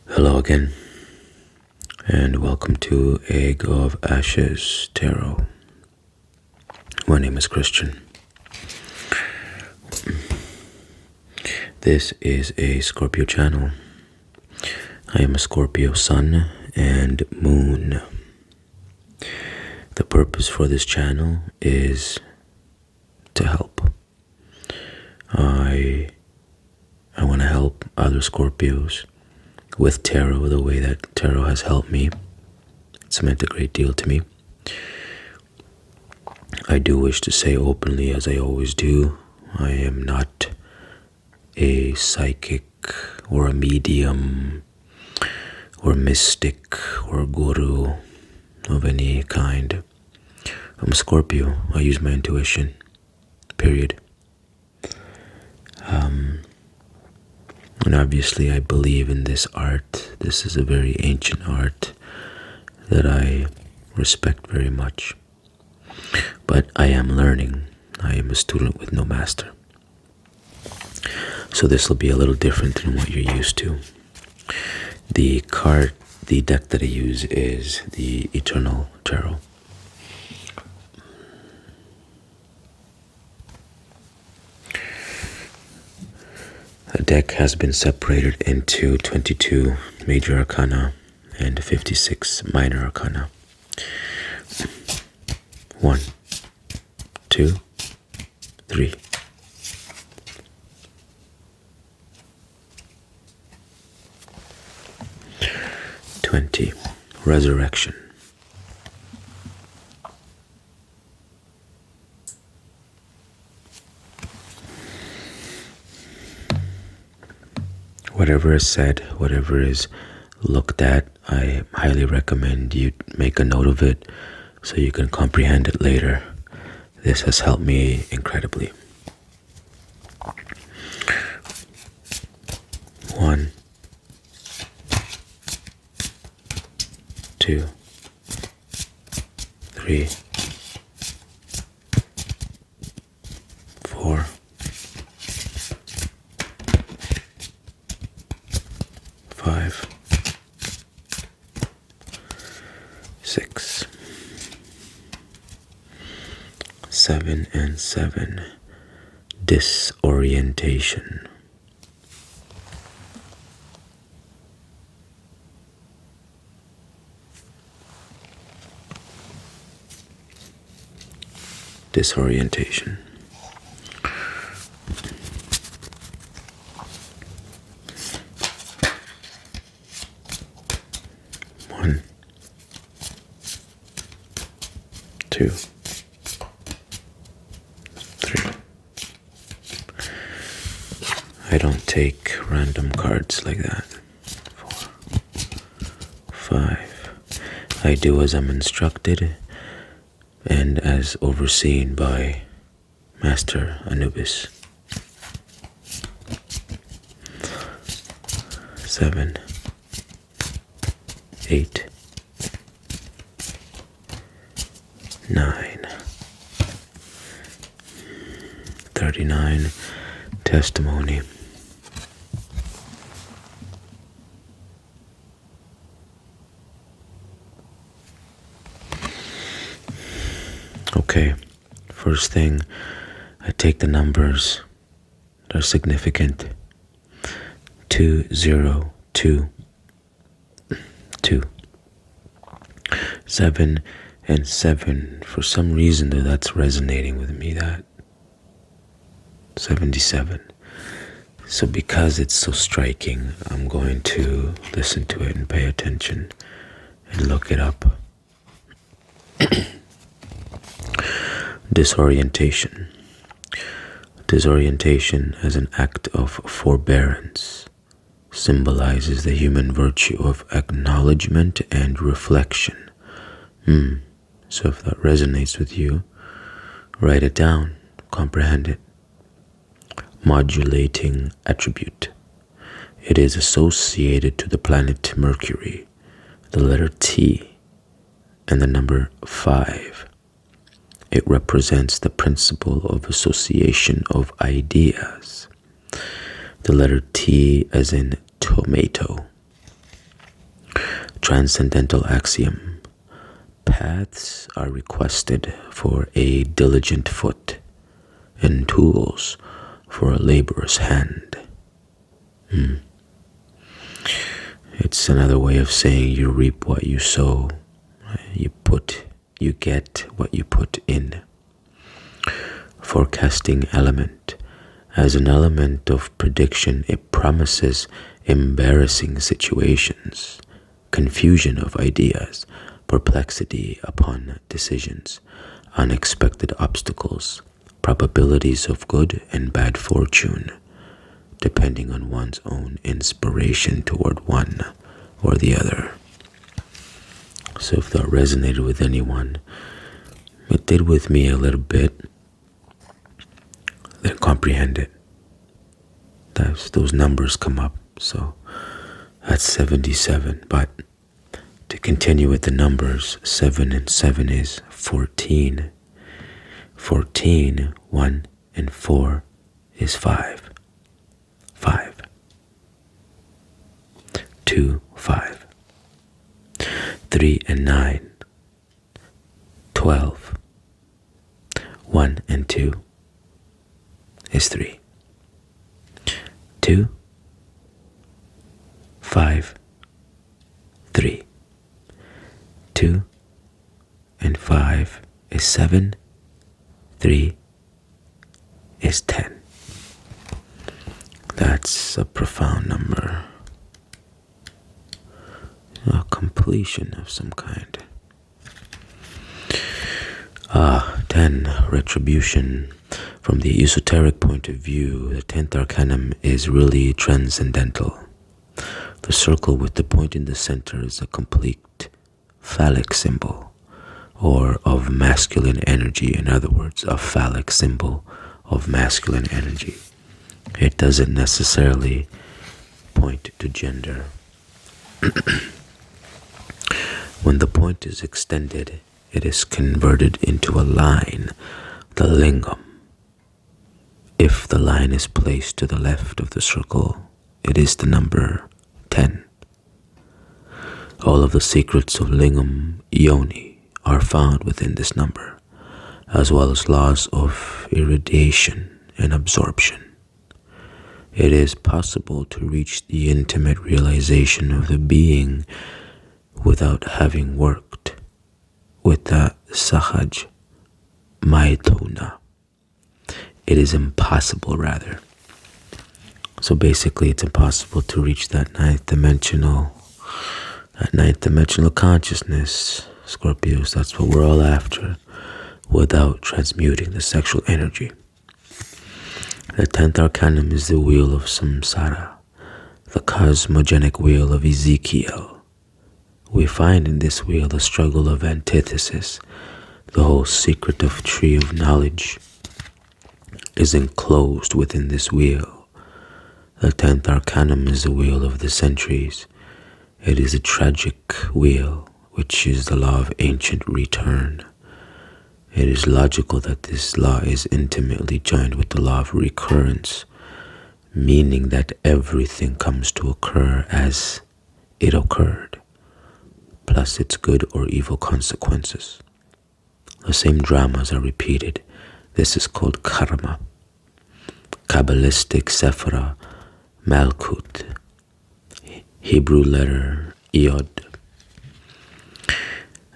Hello again, and welcome to Egg of Ashes Tarot. My name is Christian. This is a Scorpio channel. I am a Scorpio sun and moon. The purpose for this channel is to help. I want to help other Scorpios with tarot the way that tarot has helped me. It's meant a great deal to me. I do wish to say openly, as I always do, I am not a psychic or a medium or mystic or guru of any kind. I'm a Scorpio. I use my intuition. Period. And obviously I believe in this art. This is a very ancient art that I respect very much. But I am learning. I am a student with no master. So this will be a little different than what you're used to. The deck that I use is the Eternal Tarot. The deck has been separated into 22 major arcana and 56 minor arcana. 1, 2, 3. Resurrection. Whatever is said, whatever is looked at, I highly recommend you make a note of it so you can comprehend it later. This has helped me incredibly. 1, 2, 3, 4, 5, 6, 7, and 7. Disorientation. Disorientation. 1, 2, 3. I don't take random cards like that. 4, 5. I do as I'm instructed and as overseen by Master Anubis. 7, 8, 9. 39. Testimony. Okay, first thing, I take the numbers that are significant. 2, 0, 2, 2. 7 and 7. For some reason though, that's resonating with me, that 77. So because it's so striking, I'm going to listen to it and pay attention and look it up. Disorientation. Disorientation as an act of forbearance symbolizes the human virtue of acknowledgement and reflection. So if that resonates with you, write it down, comprehend it. Modulating attribute. It is associated to the planet Mercury, the letter T, and the number 5. It represents the principle of association of ideas. The letter T as in tomato. Transcendental axiom. Paths are requested for a diligent foot, and tools for a laborer's hand. It's another way of saying you reap what you sow. You get what you put in. Forecasting element. As an element of prediction, it promises embarrassing situations, confusion of ideas, perplexity upon decisions, unexpected obstacles, probabilities of good and bad fortune, depending on one's own inspiration toward one or the other. So if that resonated with anyone, it did with me a little bit, then comprehend it. Those numbers come up, so that's 77. But to continue with the numbers, 7 and 7 is 14. 14, 1 and 4 is 5. 5. 2, 5. 3 and 9, 12. 1 and 2 is 3. 2, 5, 3. 2 and 5 is 7. 3 is 10. That's a profound number. A completion of some kind. 10. Retribution. From the esoteric point of view, the 10th arcanum is really transcendental. The circle with the point in the center is a complete phallic symbol, or of masculine energy. In other words, a phallic symbol of masculine energy. It doesn't necessarily point to gender. When the point is extended, it is converted into a line, the lingam. If the line is placed to the left of the circle, it is the number 10. All of the secrets of lingam, yoni, are found within this number, as well as laws of irradiation and absorption. It is possible to reach the intimate realization of the being without having worked with the sahaj maithuna. It is impossible, rather. So basically, it's impossible to reach that ninth dimensional consciousness, Scorpios. That's what we're all after, without transmuting the sexual energy. The 10th arcanum is the wheel of samsara, the cosmogenic wheel of Ezekiel. We find in this wheel a struggle of antithesis. The whole secret of tree of knowledge is enclosed within this wheel. The 10th arcanum is the wheel of the centuries. It is a tragic wheel, which is the law of ancient return. It is logical that this law is intimately joined with the law of recurrence, meaning that everything comes to occur as it occurred, plus its good or evil consequences. The same dramas are repeated. This is called karma. Kabbalistic Sephira, Malkut, Hebrew letter Yod.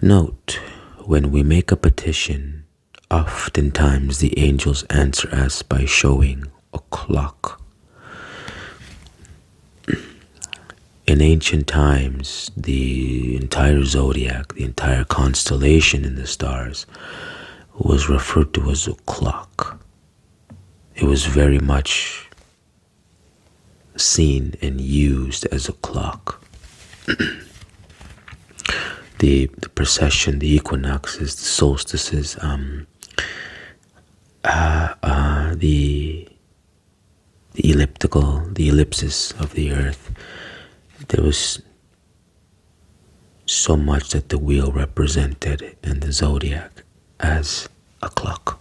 Note, when we make a petition, oftentimes the angels answer us by showing a clock. In ancient times, the entire zodiac, the entire constellation in the stars, was referred to as a clock. It was very much seen and used as a clock. The precession, the equinoxes, the solstices, the ellipses of the earth. There was so much that the wheel represented in the zodiac as a clock.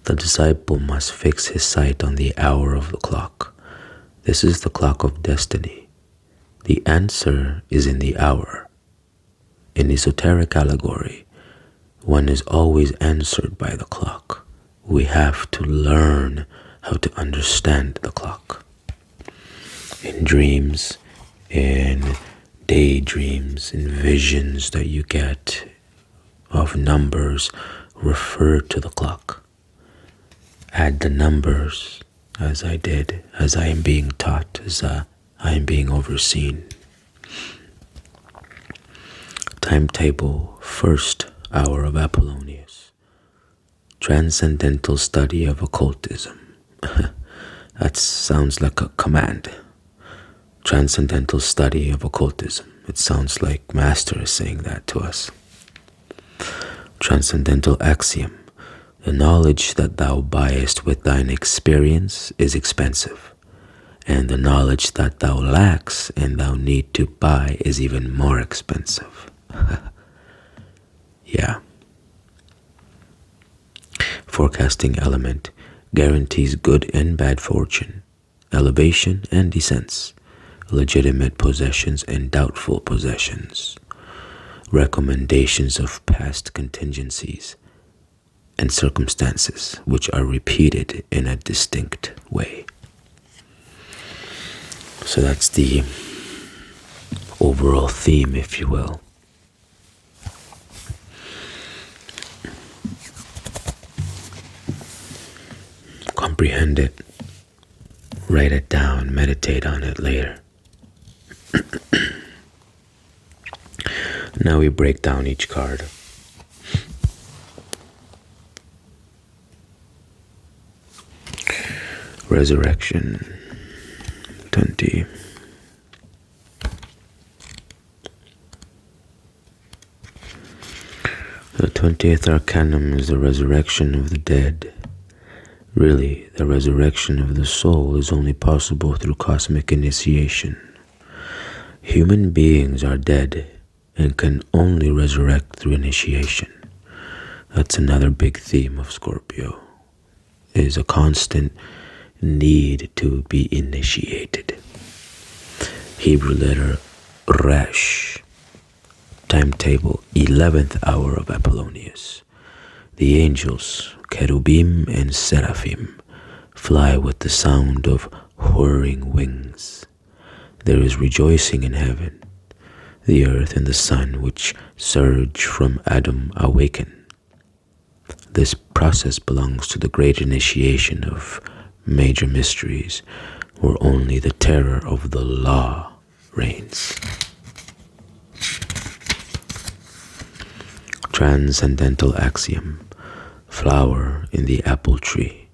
The disciple must fix his sight on the hour of the clock. This is the clock of destiny. The answer is in the hour. In esoteric allegory, one is always answered by the clock. We have to learn how to understand the clock. In dreams, in daydreams, in visions that you get of numbers, refer to the clock. Add the numbers as I did, as I am being taught, as I am being overseen. Timetable, first hour of Apollonius. Transcendental study of occultism. That sounds like a command. Transcendental study of occultism. It sounds like Master is saying that to us. Transcendental axiom. The knowledge that thou buyest with thine experience is expensive, and the knowledge that thou lacks and thou need to buy is even more expensive. Yeah. Forecasting element guarantees good and bad fortune, elevation and descents, legitimate possessions and doubtful possessions, recommendations of past contingencies and circumstances which are repeated in a distinct way. So that's the overall theme, if you will. Comprehend it, write it down, meditate on it later. Now we break down each card. Resurrection 20. The 20th Arcanum is the resurrection of the dead. Really, the resurrection of the soul is only possible through cosmic initiation. Human beings are dead and can only resurrect through initiation. That's another big theme of Scorpio. It is a constant need to be initiated. Hebrew letter Resh. Timetable 11th hour of Apollonius. The angels, cherubim and seraphim, fly with the sound of whirring wings. There is rejoicing in heaven. The earth and the sun which surge from Adam awaken. This process belongs to the great initiation of major mysteries, where only the terror of the law reigns. Transcendental axiom. Flower in the apple tree,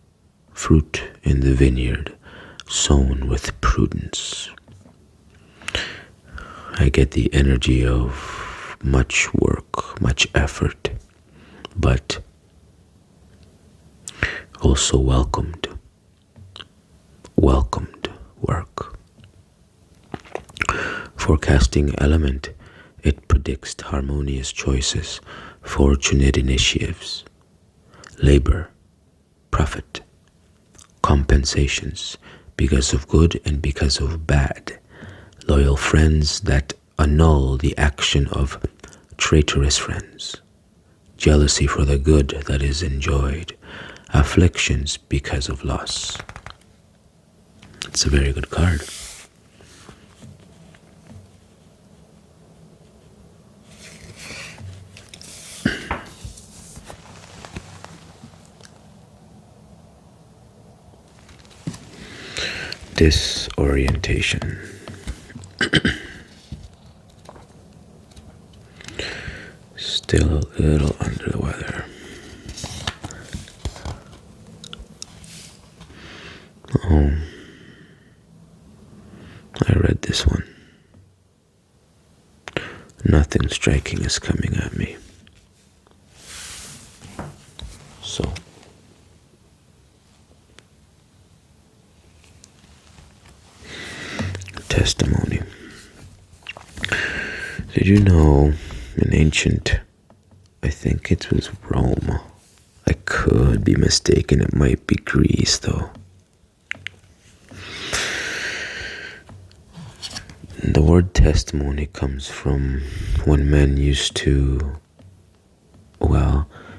fruit in the vineyard, sown with prudence. I get the energy of much work, much effort, but also welcomed work. Forecasting element, it predicts harmonious choices, fortunate initiatives, labor, profit, compensations because of good and because of bad, loyal friends that annul the action of traitorous friends, jealousy for the good that is enjoyed, afflictions because of loss. It's a very good card. Disorientation. Still a little under the weather. Oh, I read this one. Nothing striking is coming at me. So, testimony. Did you know in ancient, I think it was Rome, I could be mistaken, it might be Greece though. And the word testimony comes from when men used to,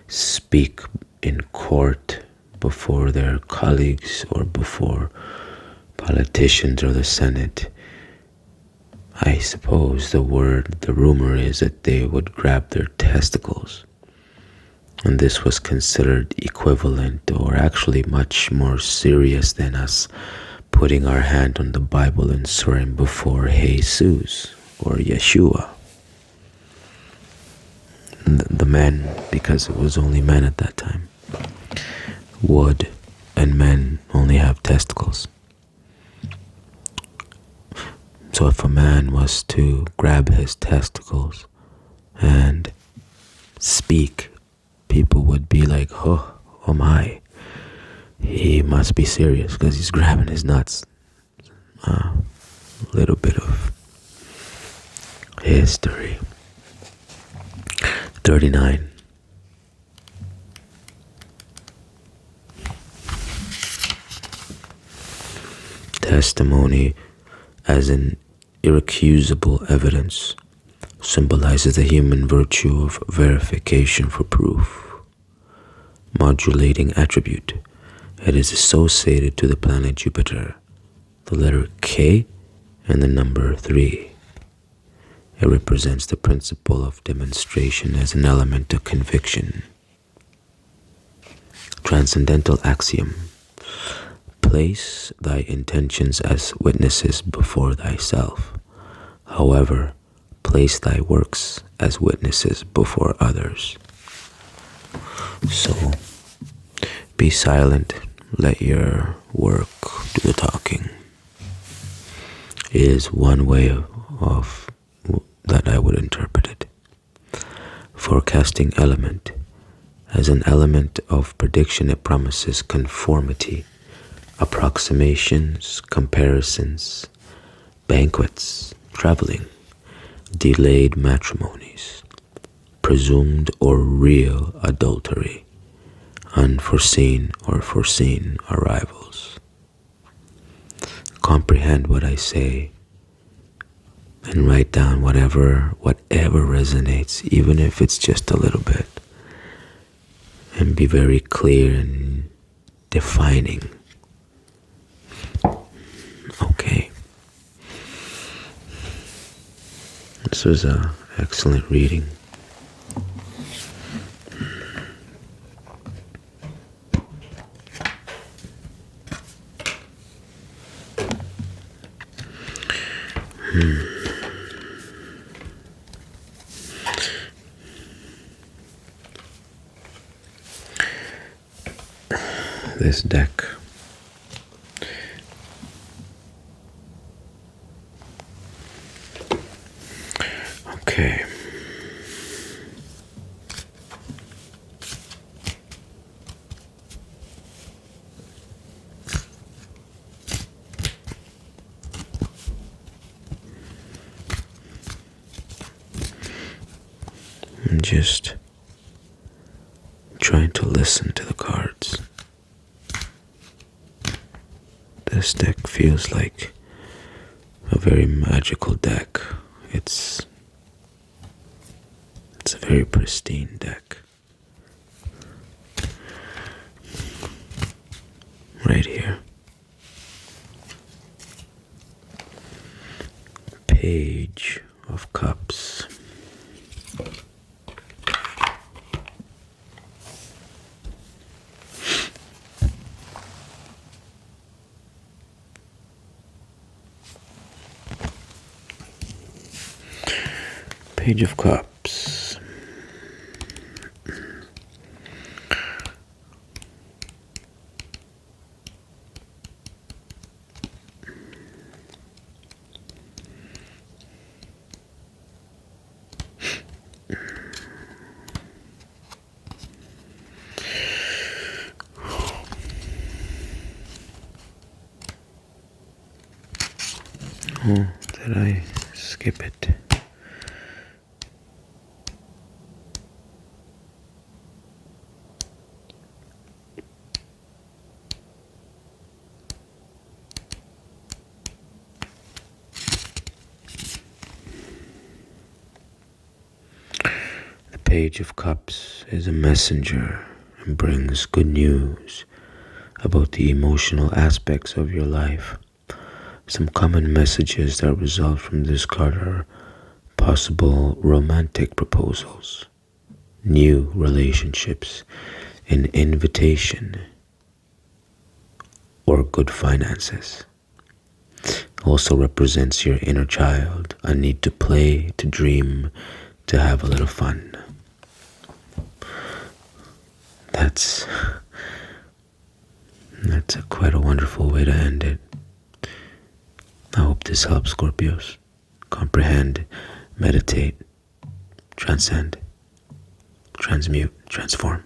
speak in court before their colleagues or before politicians or the Senate. I suppose the rumor is that they would grab their testicles. And this was considered equivalent, or actually much more serious than us putting our hand on the Bible and swearing before Jesus or Yeshua. The men, because it was only men at that time, would, and men only have testicles. So if a man was to grab his testicles and speak, people would be like, oh my, he must be serious because he's grabbing his nuts. A little bit of history. 39. Testimony as an irrecusable evidence symbolizes the human virtue of verification for proof. Modulating attribute. It is associated to the planet Jupiter, the letter K and the number 3. It represents the principle of demonstration as an element of conviction. Transcendental axiom. Place thy intentions as witnesses before thyself. However, place thy works as witnesses before others. So, be silent, let your work do the talking, is one way of that I would interpret it. Forecasting element. As an element of prediction, it promises conformity, approximations, comparisons, banquets, traveling, delayed matrimonies, presumed or real adultery, unforeseen or foreseen arrivals. Comprehend what I say and write down whatever resonates, even if it's just a little bit, and be very clear in defining. Okay. This was an excellent reading. This deck okay. I'm just trying to listen to the cards. This deck feels like a very magical deck. It's a very pristine deck. Right here. Page of Cups. Page of Cups. Oh, did I skip it? Page of Cups is a messenger and brings good news about the emotional aspects of your life. Some common messages that result from this card are possible romantic proposals, new relationships, an invitation, or good finances. Also represents your inner child, a need to play, to dream, to have a little fun. That's quite a wonderful way to end it. I hope this helps, Scorpios. Comprehend, meditate, transcend, transmute, transform.